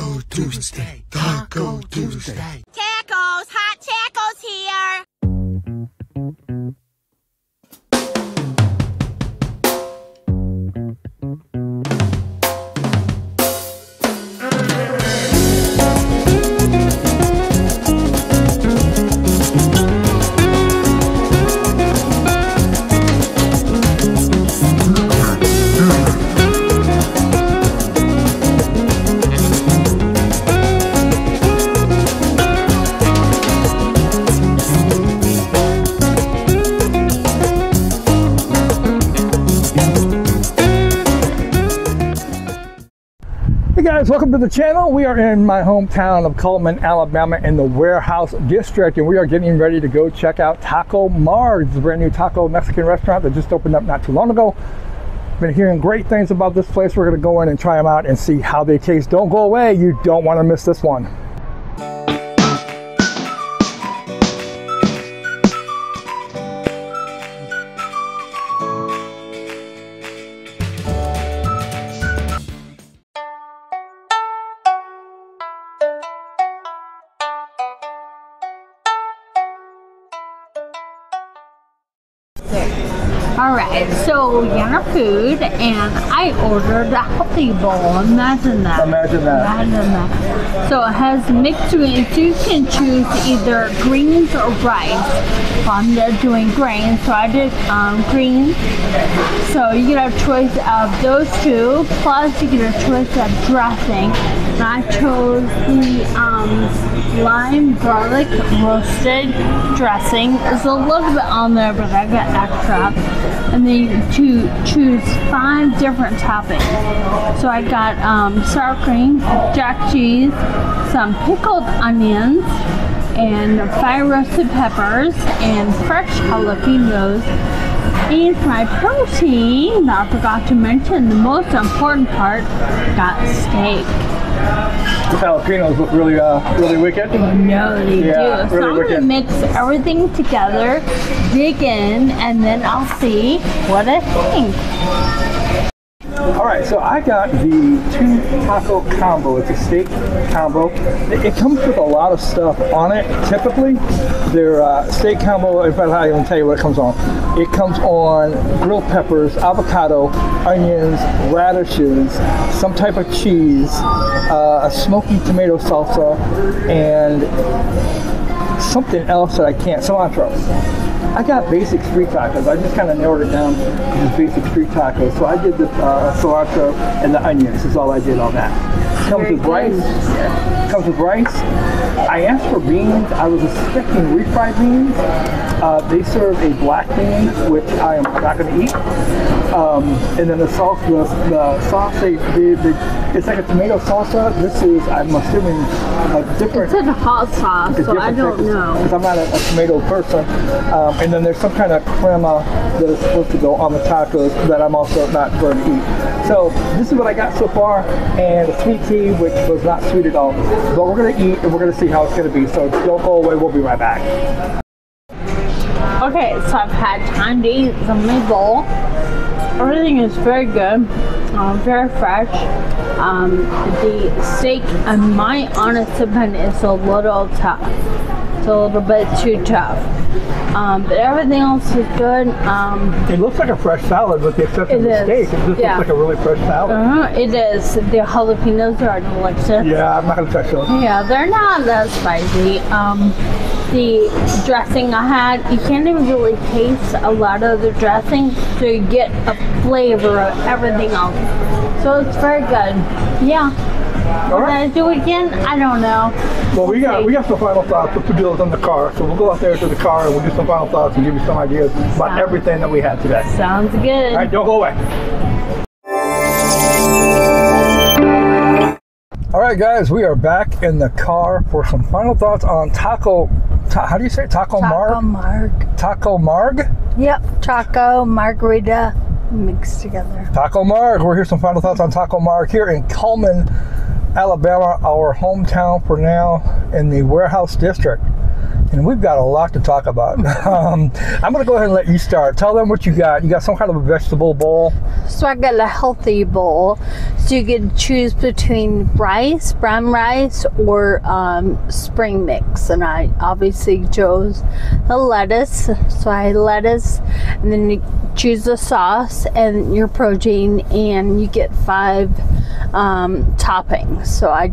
Taco Tuesday, Taco Tuesday. Tacos, hot tacos here. Hey guys, welcome to the channel. We are in my hometown of Cullman, Alabama in the Warehouse District, and we are getting ready to go check out Tacomarg. It's a brand new taco Mexican restaurant that just opened up not too long ago. Been hearing great things about this place. We're going to go in and try them out and see how they taste. Don't go away. You don't want to miss this one. Alright, so we got our food and I ordered a healthy bowl. Imagine that. Imagine that. Imagine that. So it has mixed greens. So you can choose either greens or rice. I'm doing greens, so I did greens. So you get a choice of those two, plus you get a choice of dressing. And I chose the lime garlic roasted dressing. There's a little bit on there, but I got extra. And then you choose 5 different toppings. So I got sour cream, jack cheese, some pickled onions, and 5 roasted peppers, and fresh jalapenos. And for my protein, I forgot to mention the most important part, got steak. The jalapenos look really, really wicked. No, they do. Really So I'm going to mix everything together, dig in, and then I'll see what I think. Alright, so I got the 2 taco combo. It's a steak combo. It comes with a lot of stuff on it. Typically, their steak combo, in fact, I even tell you what it comes on. It comes on grilled peppers, avocado, onions, radishes, some type of cheese, a smoky tomato salsa, and something else that I can't, cilantro. I got basic street tacos. I just kind of narrowed it down to just basic street tacos. So I did the cilantro and the onions is all I did on that. Comes with rice. Comes with rice. I asked for beans. I was expecting refried beans. They serve a black bean, which I am not going to eat. And then the sauce, it's like a tomato salsa. This is, I'm assuming, a different. It's a hot sauce, so I don't know. Because I'm not a tomato person. And then there's some kind of crema that is supposed to go on the tacos that I'm also not going to eat. So this is what I got so far, and a sweet tea, which was not sweet at all. But we're going to eat, and we're going to see how it's going to be. So don't go away. We'll be right back. Okay, so I've had time to eat some of my bowl. Everything is very good, very fresh. The steak, in my honest opinion, is a little tough. It's a little bit too tough. But everything else is good. It looks like a fresh salad with the exception of the steak. It just looks like a really fresh salad. It is. The jalapenos are delicious. Yeah, I'm not going to touch those. Yeah, they're not that spicy. The dressing I had, you can't even really taste a lot of the dressing, so you get a flavor of everything else. So it's very good. Yeah. All right. Did I do it again? I don't know. Well, we got some final thoughts. Let's do those in the car. So we'll go out there to the car and we'll do some final thoughts and give you some ideas about everything that we had today. Sounds good. All right, don't go away. All right, guys, we are back in the car for some final thoughts on how do you say it? Tacomarg? Tacomarg? Yep, taco, margarita, mixed together. Tacomarg. We're here some final thoughts on Tacomarg here in Cullman, Alabama, our hometown for now in the Warehouse District. and we've got a lot to talk about. I'm going to go ahead and let you start. Tell them what you got. You got some kind of a vegetable bowl. So I got a healthy bowl. So you can choose between rice, brown rice, or spring mix. And I obviously chose the lettuce. So I had lettuce, and then you choose the sauce and your protein, and you get 5 toppings. So I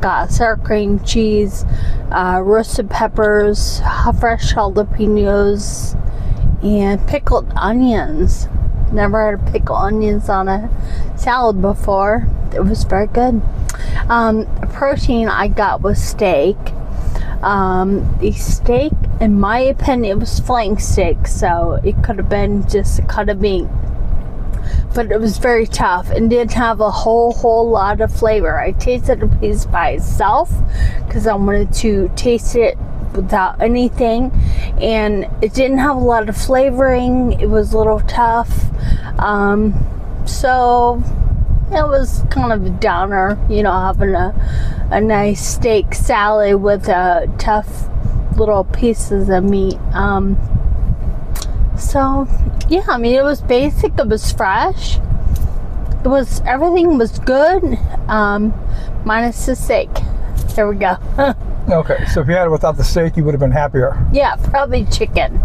got sour cream, cheese, roasted peppers, fresh jalapenos, and pickled onions. Never had pickled onions on a salad before. It was very good. Protein I got was steak. The steak, in my opinion, it was flank steak, so it could have been just a cut of meat. But it was very tough and didn't have a whole lot of flavor. I tasted a piece by itself because I wanted to taste it without anything, and it didn't have a lot of flavoring. It was a little tough, so it was kind of a downer, you know, having a nice steak salad with tough little pieces of meat. So yeah, I mean, it was basic, it was fresh, everything was good, minus the steak. There we go. Okay, so if you had it without the steak, you would have been happier. Yeah, probably chicken.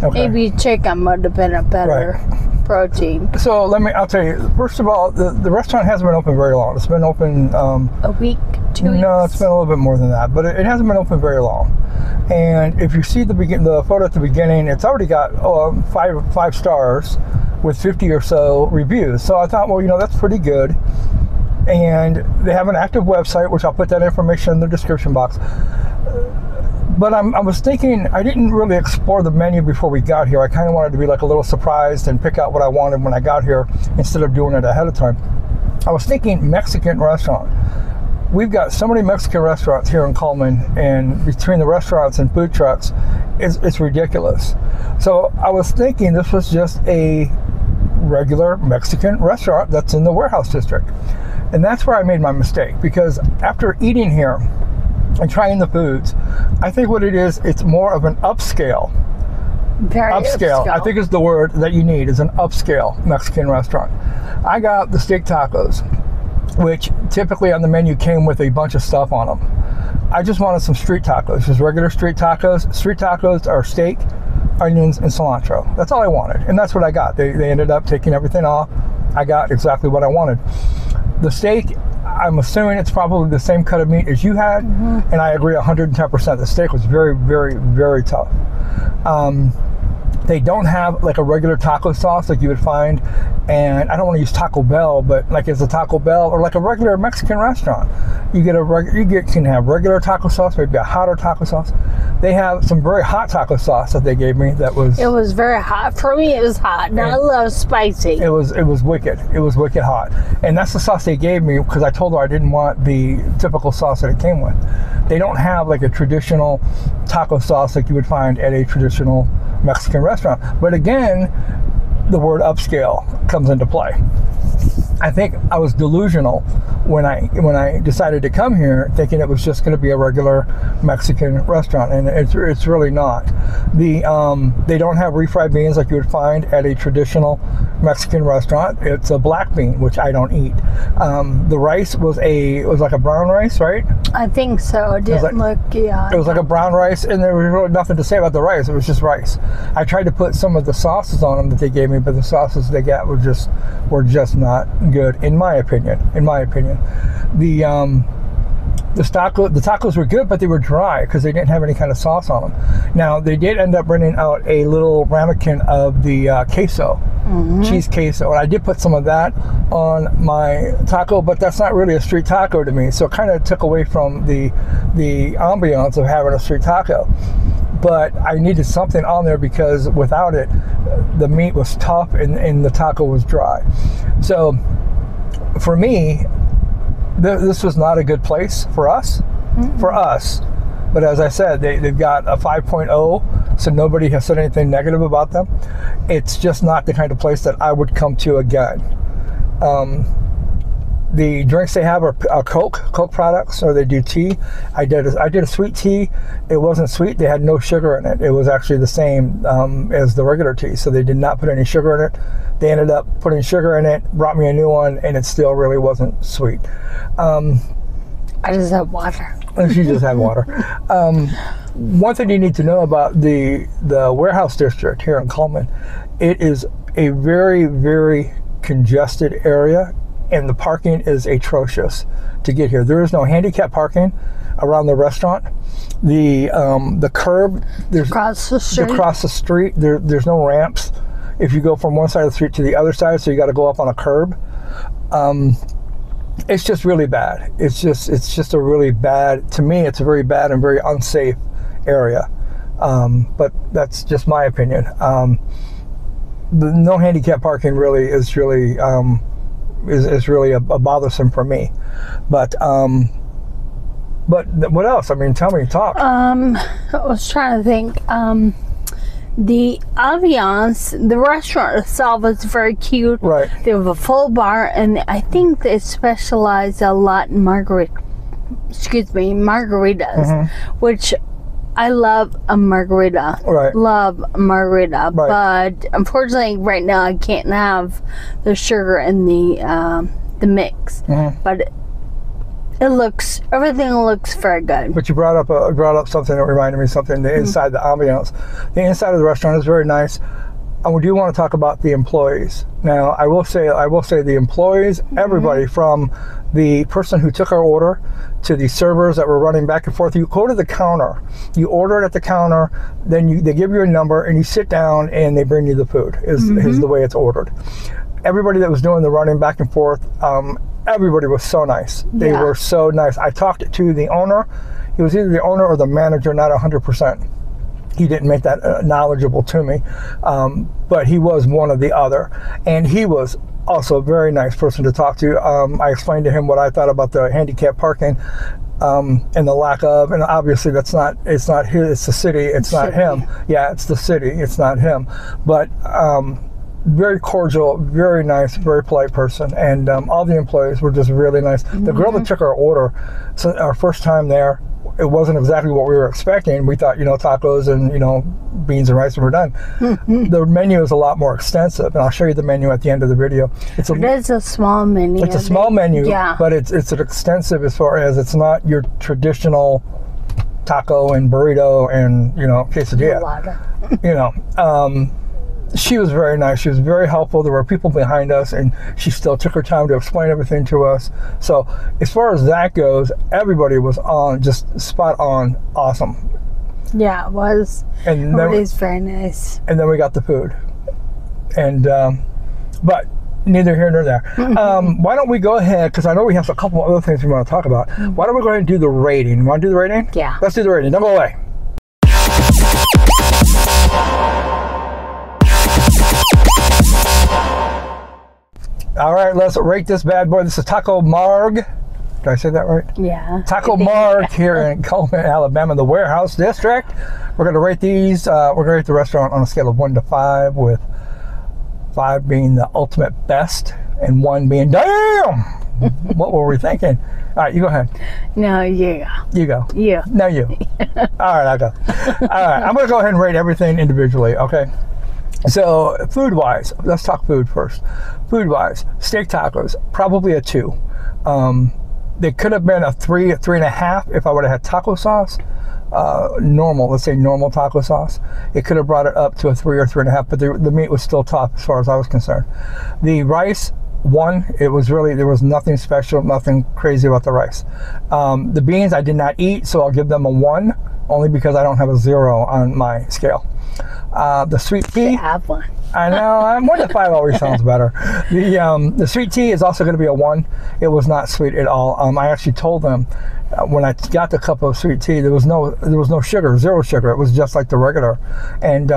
Okay. Maybe chicken would have been a better protein. So I'll tell you, first of all, the restaurant hasn't been open very long. It's been open a week, 2 weeks? No, it's been a little bit more than that, but it hasn't been open very long. And if you see the photo at the beginning, it's already got 5 stars with 50 or so reviews. So I thought, well, you know, that's pretty good. And they have an active website, which I'll put that information in the description box. But I was thinking, I didn't really explore the menu before we got here. I kind of wanted to be like a little surprised and pick out what I wanted when I got here instead of doing it ahead of time. I was thinking Mexican restaurant. We've got so many Mexican restaurants here in Cullman, and between the restaurants and food trucks, it's ridiculous. So I was thinking this was just a regular Mexican restaurant that's in the warehouse district. And that's where I made my mistake, because after eating here and trying the foods, I think what it is, it's more of an upscale. Very upscale. I think is the word that you need, is an upscale Mexican restaurant. I got the steak tacos, which typically on the menu came with a bunch of stuff on them. I just wanted some street tacos, just regular street tacos. Street tacos are steak, onions, and cilantro. That's all I wanted, and that's what I got. They ended up taking everything off. I got exactly what I wanted. The steak, I'm assuming it's probably the same cut of meat as you had, and I agree 110%. The steak was very, very, very tough. They don't have like a regular taco sauce like you would find, and I don't want to use Taco Bell, but like it's a Taco Bell or like a regular Mexican restaurant. You can have regular taco sauce, maybe a hotter taco sauce. They have some very hot taco sauce that they gave me that was... It was very hot. For me, it was hot, not a little spicy. It was wicked. It was wicked hot. And that's the sauce they gave me because I told her I didn't want the typical sauce that it came with. They don't have like a traditional taco sauce like you would find at a traditional Mexican restaurant. But again, the word upscale comes into play. I think I was delusional when I decided to come here, thinking it was just going to be a regular Mexican restaurant, and it's really not. They don't have refried beans like you would find at a traditional Mexican restaurant. It's a black bean, which I don't eat. The rice was like a brown rice, right? I think so. It didn't look, yeah. It was like a brown rice, and there was really nothing to say about the rice. It was just rice. I tried to put some of the sauces on them that they gave me, but the sauces they got were just not good, in my opinion. The tacos were good, but they were dry because they didn't have any kind of sauce on them. Now, they did end up bringing out a little ramekin of the queso, cheese queso, and I did put some of that on my taco, but that's not really a street taco to me, so it kind of took away from the ambiance of having a street taco. But I needed something on there because without it, the meat was tough and the taco was dry. So for me, this was not a good place for us. But as I said, they've got a 5.0, so nobody has said anything negative about them. It's just not the kind of place that I would come to again. The drinks they have are Coke products, or they do tea. I did a sweet tea. It wasn't sweet. They had no sugar in it. It was actually the same as the regular tea, so they did not put any sugar in it. They ended up putting sugar in it, brought me a new one, and it still really wasn't sweet. I just have water. She just had water. One thing you need to know about the warehouse district here in Cullman, it is a very, very congested area, and the parking is atrocious to get here. There is no handicap parking around the restaurant. The curb, there's Across the street. across the street. There's no ramps if you go from one side of the street to the other side, so you got to go up on a curb. It's just really bad. It's just a really bad, to me, it's a very bad and very unsafe area. But that's just my opinion. The no handicap parking really is really a bothersome for me. But what else? I mean, tell me, talk. I was trying to think. The ambiance, the restaurant itself is very cute. Right. They have a full bar, and I think they specialize a lot in margaritas, which I love a margarita. Right. Love a margarita. Right. But unfortunately, right now I can't have the sugar in the mix. But everything looks very good. But you brought up something that reminded me of something. The inside, the ambiance, the inside of the restaurant is very nice. And we do want to talk about the employees. Now, I will say the employees, everybody from the person who took our order to the servers that were running back and forth. You go to the counter, you order it at the counter, then they give you a number, and you sit down and they bring you the food. Is the way it's ordered. Everybody that was doing the running back and forth, everybody was so nice. They were so nice. I talked to the owner. He was either the owner or the manager, not 100%. He didn't make that knowledgeable to me, but he was one or the other. And he was also a very nice person to talk to. I explained to him what I thought about the handicap parking and the lack of, and obviously it's not his, it's the city, it's not him. Yeah, it's the city, it's not him. But very cordial, very nice, very polite person, and all the employees were just really nice. The girl that took our order, so our first time there, it wasn't exactly what we were expecting. We thought, tacos and, beans and rice, and we're done. The menu is a lot more extensive, and I'll show you the menu at the end of the video. It is a small menu. It's a small menu, but it's extensive as far as it's not your traditional taco and burrito and, quesadilla. She was very nice. She was very helpful. There were people behind us, and she still took her time to explain everything to us. So as far as that goes, everybody was just spot on, awesome. Yeah, it was. And everybody's very nice. And then we got the food. And but neither here nor there. Why don't we go ahead, because I know we have a couple other things we want to talk about. Why don't we go ahead and do the rating? You want to do the rating? Yeah. Let's do the rating. Don't go away. All right, let's rate this bad boy. This is Tacomarg. Did I say that right? Yeah. Tacomarg here in Cullman, Alabama, the warehouse district. We're going to rate these. We're going to rate the restaurant on a scale of 1 to 5, with 5 being the ultimate best and 1 being damn. What were we thinking? All right, you go ahead. No, you go. You go. You. No, you. All right, I'll go. All right, I'm going to go ahead and rate everything individually, okay? So food-wise, let's talk food first. Food-wise, steak tacos, probably a 2. They could have been a 3, 3.5 if I would have had taco sauce. Let's say normal taco sauce. It could have brought it up to a 3 or 3.5, but the meat was still top as far as I was concerned. The rice, 1, it was really, there was nothing special, nothing crazy about the rice. The beans I did not eat, so I'll give them a 1, only because I don't have a 0 on my scale. The sweet tea. I have 1. I know, 1 to 5 always sounds better. The sweet tea is also going to be a 1. It was not sweet at all. I actually told them when I got the cup of sweet tea, there was no sugar, 0 sugar. It was just like the regular, and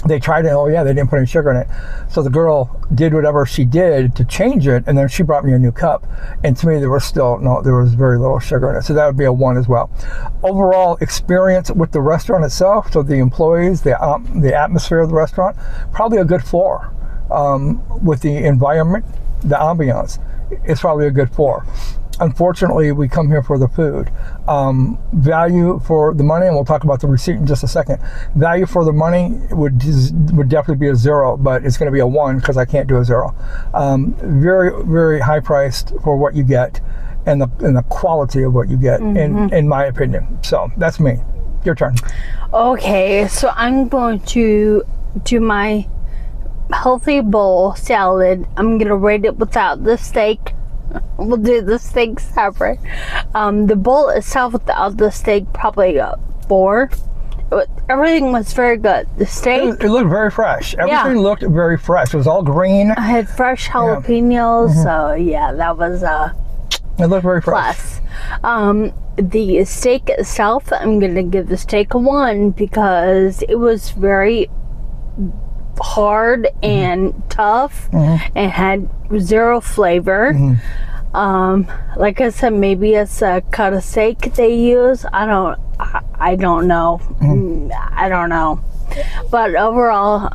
they tried it. Oh yeah, they didn't put any sugar in it. So the girl did whatever she did to change it, and then she brought me a new cup. And to me, there was very little sugar in it. So that would be a 1 as well. Overall experience with the restaurant itself, so the employees, the atmosphere of the restaurant, probably a good 4. With the environment, the ambiance, it's probably a good 4. Unfortunately, we come here for the food. Value for the money, and we'll talk about the receipt in just a second. Value for the money would definitely be a 0, but it's going to be a 1 because I can't do a 0. Very, very high priced for what you get, and the quality of what you get, in my opinion. So that's me. Your turn. Okay, so I'm going to do my healthy bowl salad. I'm going to rate it without the steak. We'll do the steak separate. The bowl itself without the steak, probably a 4. Everything was very good. The steak, it looked very fresh. Everything looked very fresh. It was all green. I had fresh jalapenos, so yeah, that was it looked very fresh. plus. The steak itself, I'm gonna give the steak a 1 because it was very hard and tough and had 0 flavor. Like I said, maybe it's a cut of steak they use. I don't know. I don't know. But overall,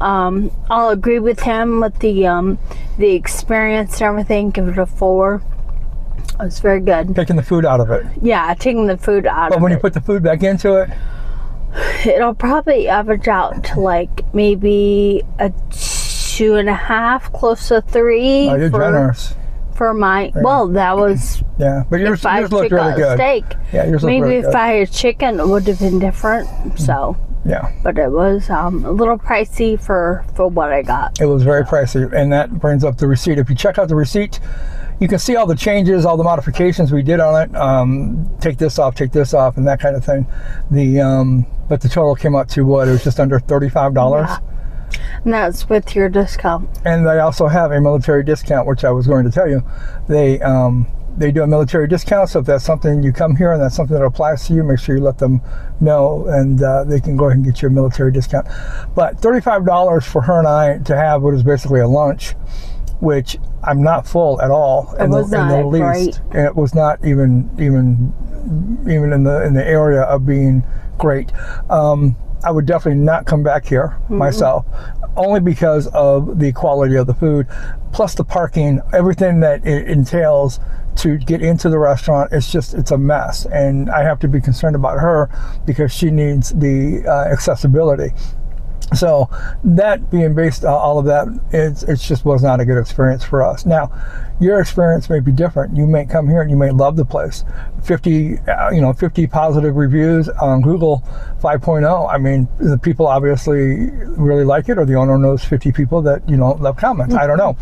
I'll agree with him with the experience and everything. Give it a 4. It was very good. Taking the food out of it. Yeah, taking the food out of it. But when you put the food back into it, it'll probably average out to like maybe a 2.5, close to 3. oh, you're generous. For my, well, that was but yours looked really good. Steak. Yeah, yours looked maybe really if good. I had chicken, it would have been different. So yeah, but it was a little pricey for what I got. It was very pricey, and that brings up the receipt. If you check out the receipt, you can see all the changes, all the modifications we did on it. Take this off, and that kind of thing. But the total came out to what? It was just under $35. Yeah. And that's with your discount. And they also have a military discount, which I was going to tell you. They do a military discount, so if that's something you come here and that's something that applies to you, make sure you let them know, and they can go ahead and get you a military discount. But $35 for her and I to have what is basically a lunch, which I'm not full at all in the least, and it was not even in the area of being great. I would definitely not come back here myself, only because of the quality of the food, plus the parking, everything that it entails to get into the restaurant. It's a mess, and I have to be concerned about her because she needs the accessibility. So that being based on all of that, it just was not a good experience for us. Now, your experience may be different. You may come here and you may love the place. 50 positive reviews on Google 5.0. I mean, the people obviously really like it, or the owner knows 50 people that left comments. I don't know.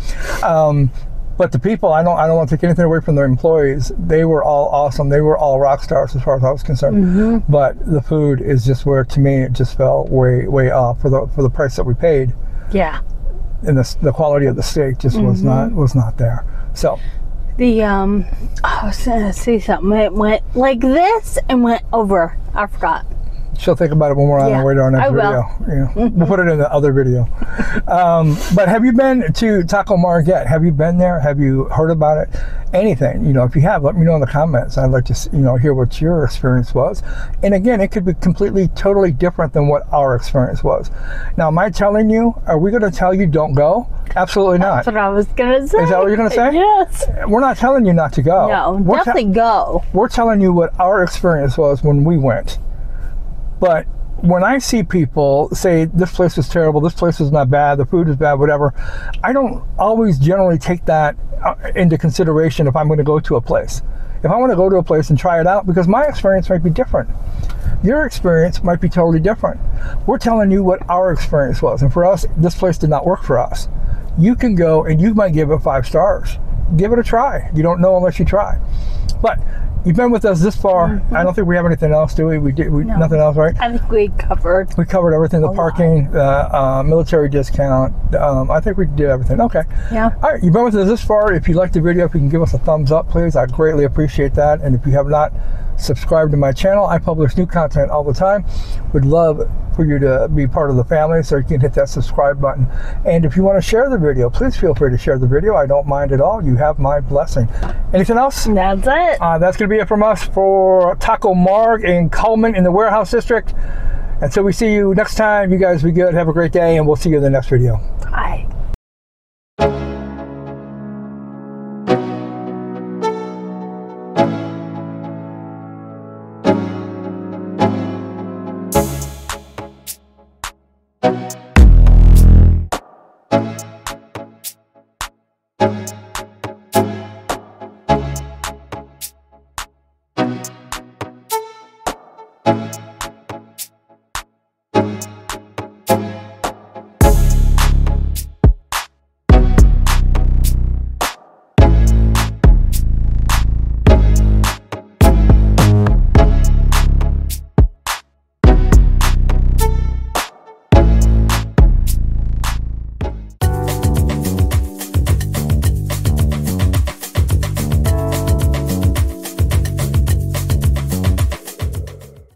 But the people, I don't want to take anything away from their employees. They were all awesome. They were all rock stars as far as I was concerned. But the food is just where, to me, it just fell way off for the price that we paid. Yeah. And the quality of the steak just was not there. So I was gonna say something. It went like this and went over. I forgot. She'll think about it when we're on our way to our next video. Yeah. We'll put it in the other video. But have you been to Tacomarg yet? Have you been there? Have you heard about it? Anything? If you have, let me know in the comments. I'd like to hear what your experience was. And again, it could be completely, totally different than what our experience was. Now, am I telling you? Are we going to tell you don't go? Absolutely not. That's what I was gonna say. Is that what you're going to say? Yes. We're not telling you not to go. No, definitely go. We're telling you what our experience was when we went. But when I see people say this place is terrible, this place is not bad, the food is bad, whatever, I don't always generally take that into consideration if I'm going to go to a place. If I want to go to a place and try it out, because my experience might be different. Your experience might be totally different. We're telling you what our experience was. And for us, this place did not work for us. You can go and you might give it 5 stars. Give it a try. You don't know unless you try. But you've been with us this far. I don't think we have anything else, do we? No. Nothing else, right? I think we covered everything. The parking, military discount. I think we did everything. Okay. Yeah. All right. You've been with us this far. If you liked the video, if you can give us a thumbs up, please. I'd greatly appreciate that. And if you have not subscribed to my channel, I publish new content all the time. Would love for you to be part of the family, so you can hit that subscribe button. And if you want to share the video, please feel free to share the video. I don't mind at all. You have my blessing. Anything else? That's it. That's going to be it from us for Tacomarg in Cullman in the Warehouse District. Until we see you next time, you guys be good. Have a great day, and we'll see you in the next video. Bye.